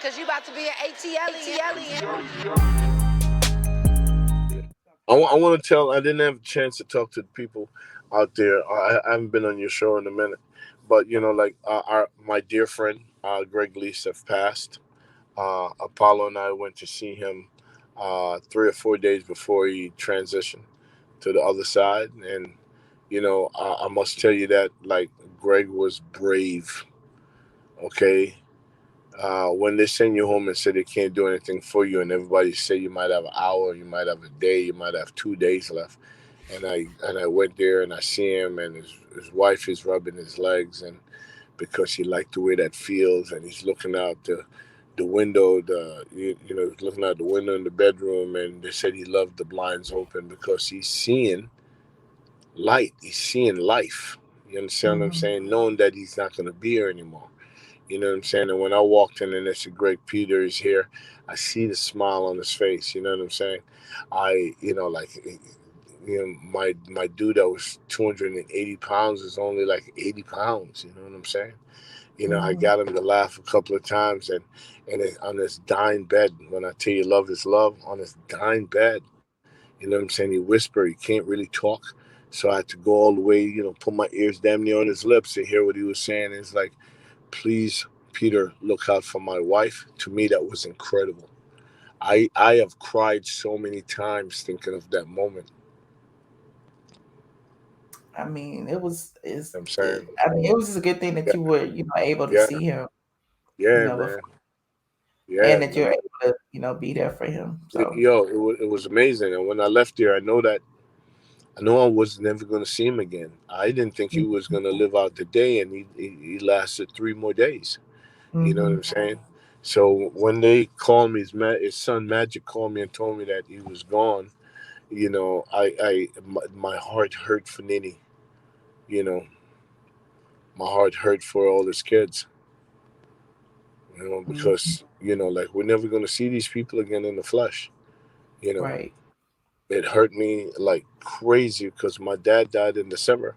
cause you about to be an ATL. I want to tell. I didn't have a chance to talk to the people out there. I haven't been on your show in a minute, but like our my dear friend Greg Lease have passed. Apollo and I went to see him 3 or 4 days before he transitioned to the other side, and I must tell you that like Greg was brave. Okay, when they send you home and say they can't do anything for you, and everybody say you might have an hour, you might have a day, you might have 2 days left, and I went there and I see him, and his wife is rubbing his legs, and because he liked the way that feels, and he's looking out the window, looking out the window in the bedroom, and they said he loved the blinds open because he's seeing light, he's seeing life. You understand what I'm Mhm. saying? Knowing that he's not going to be here anymore. You know what I'm saying? And when I walked in and it's a Greg Peter is here, I see the smile on his face. You know what I'm saying? My dude that was 280 pounds is only like 80 pounds. You know what I'm saying? I Mhm. got him to laugh a couple of times, and on his dying bed, when I tell you love is love, on his dying bed, you know what I'm saying? He whispered, he can't really talk. So I had to go all the way, put my ears damn near on his lips to hear what he was saying. It's like, please, Peter, look out for my wife. To me, that was incredible. I have cried so many times thinking of that moment. I mean, it was You know what I'm saying? I mean, it was just a good thing that Yeah, you were, able to yeah, see him, yeah, before, man. Yeah, and that you're man. able to, be there for him. So, It was amazing. And when I left there, I know I was never going to see him again. I didn't think he was going to live out the day, and he lasted 3 more days. You know what mm-hmm. I'm saying? So when they called me, his son Magic called me and told me that he was gone. My heart hurt for Nini. You know, my heart hurt for all his kids. Mm-hmm. Because like we're never going to see these people again in the flesh. You know, Right. it hurt me like crazy because my dad died in December,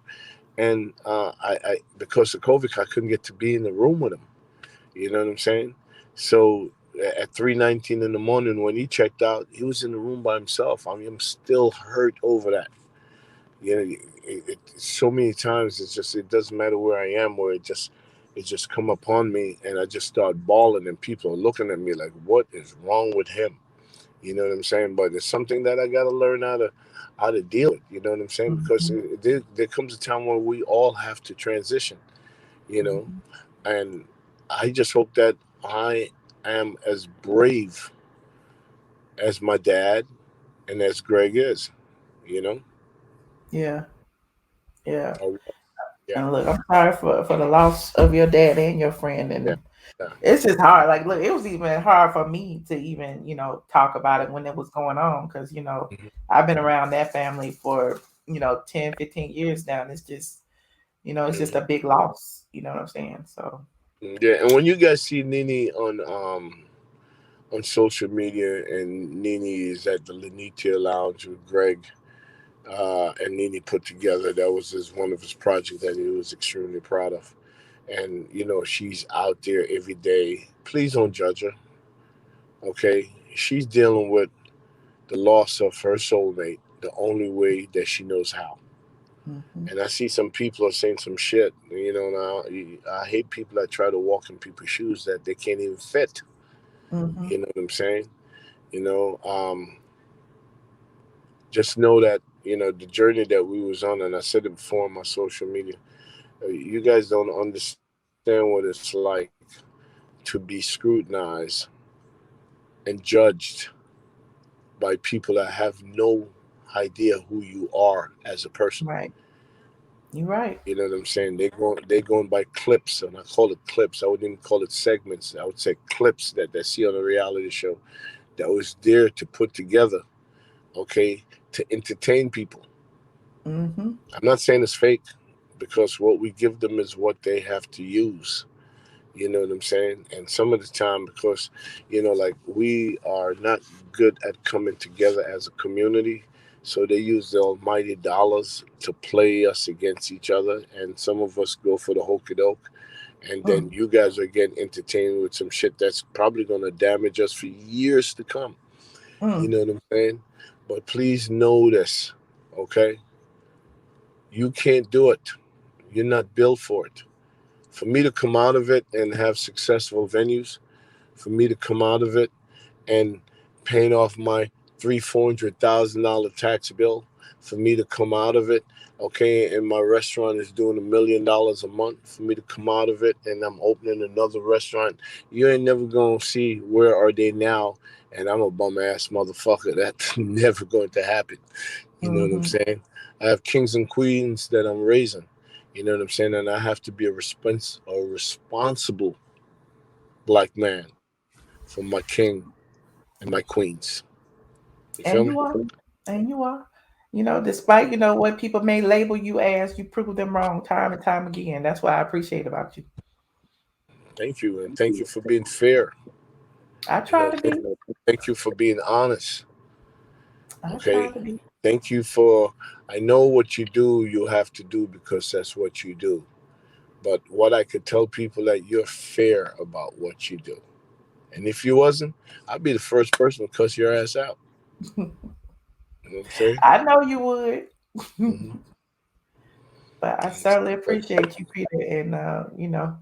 and I because of COVID, I couldn't get to be in the room with him. You know what I'm saying? So at 3:19 in the morning when he checked out, he was in the room by himself. I mean, I'm still hurt over that. So many times it doesn't matter where I am, where it just come upon me, and I just start bawling, and people are looking at me like, what is wrong with him? You know what I'm saying? But it's something that I got to learn how to deal with. You know what I'm saying? Because Mm-hmm. there comes a time where we all have to transition. You know, Mm-hmm. and I just hope that I am as brave as my dad and as Greg is. You know? Yeah. Yeah. Oh, yeah, And look, I'm sorry for the loss of your dad and your friend, yeah, and yeah. it's just hard. Like, look, it was even hard for me to even, talk about it when it was going on because, Mhm. I've been around that family for, 10, 15 years now. And it's just, it's just a big loss. You know what I'm saying? So, Yeah, and when you guys see Nini on social media, and Nini is at the Lanitia Lounge with Greg, and Nini put together, that was one of his projects that he was extremely proud of. And she's out there every day. Please don't judge her, okay? She's dealing with the loss of her soulmate the only way that she knows how. hmm And I see some people are saying some shit. Now I hate people that try to walk in people's shoes that they can't even fit. hmm You know what I'm saying? You know, just know that the journey that we was on, and I said it before on my social media. You guys don't understand what it's like to be scrutinized and judged by people that have no idea who you are as a person. right. You're right. You know what I'm saying? They going by clips, and I call it clips. I wouldn't even call it segments. I would say clips that they see on a reality show that was there to put together, okay, to entertain people. hmm I'm not saying it's fake because what we give them is what they have to use. You know what I'm saying? And some of the time, because like we are not good at coming together as a community, so they use the almighty dollars to play us against each other, and some of us go for the hokey doke, and then you guys are getting entertained with some shit that's probably going to damage us for years to come. You know what I'm saying? But please know this, okay? You can't do it. You're not built for it. For me to come out of it and have successful venues, for me to come out of it and paying off my $300,000-$400,000 tax bill, for me to come out of it, okay, and my restaurant is doing $1 million a month, for me to come out of it and I'm opening another restaurant, you ain't never gonna see where are they now, and I'm a bum ass motherfucker. That's never going to happen. You know what I'm saying? I have kings and queens that I'm raising. You know what I'm saying? And I have to be a responsible black man for my king and my queens. You feel me? And you are. You know, despite, you know, what people may label you as, you prove them wrong time and time again. That's what I appreciate about you. Thank you. And thank you for being fair. I try to be. Thank you for being honest. I Okay. try to be. Thank you for, I know what you do, you have to do because that's what you do. But what I could tell people that you're fair about what you do. And if you wasn't, I'd be the first person to cuss your ass out. You know what I'm saying? I know you would. Mm-hmm. But I certainly appreciate you, Peter. And, you know,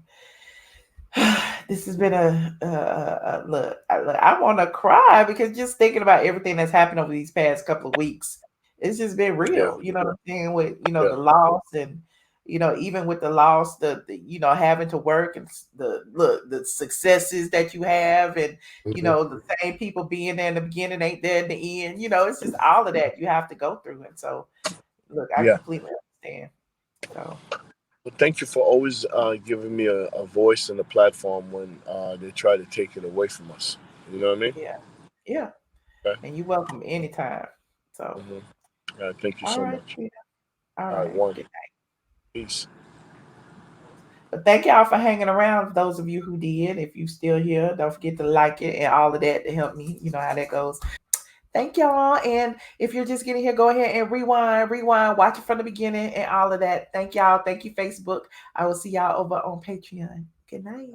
this has been a look. I want to cry because just thinking about everything that's happened over these past couple of weeks, it's just been real. You know what I'm saying? With, you know, the loss, and, you know, even with the loss, the you know, having to work, and the successes that you have, and, you know, the same people being there in the beginning ain't there in the end. You know, it's just all of that you have to go through. And so, look, I completely understand. So. Well, thank you for always giving me a voice and a platform when they try to take it away from us. You know what I mean? Yeah. Okay. And you're welcome anytime. So. Thank you so much. Peter. All right. Good night. Peace. But thank y'all for hanging around. Those of you who did, if you still here, don't forget to like it and all of that to help me. You know how that goes. Thank y'all. And if you're just getting here, go ahead and rewind, watch it from the beginning and all of that. Thank y'all. Thank you, Facebook. I will see y'all over on Patreon. Good night.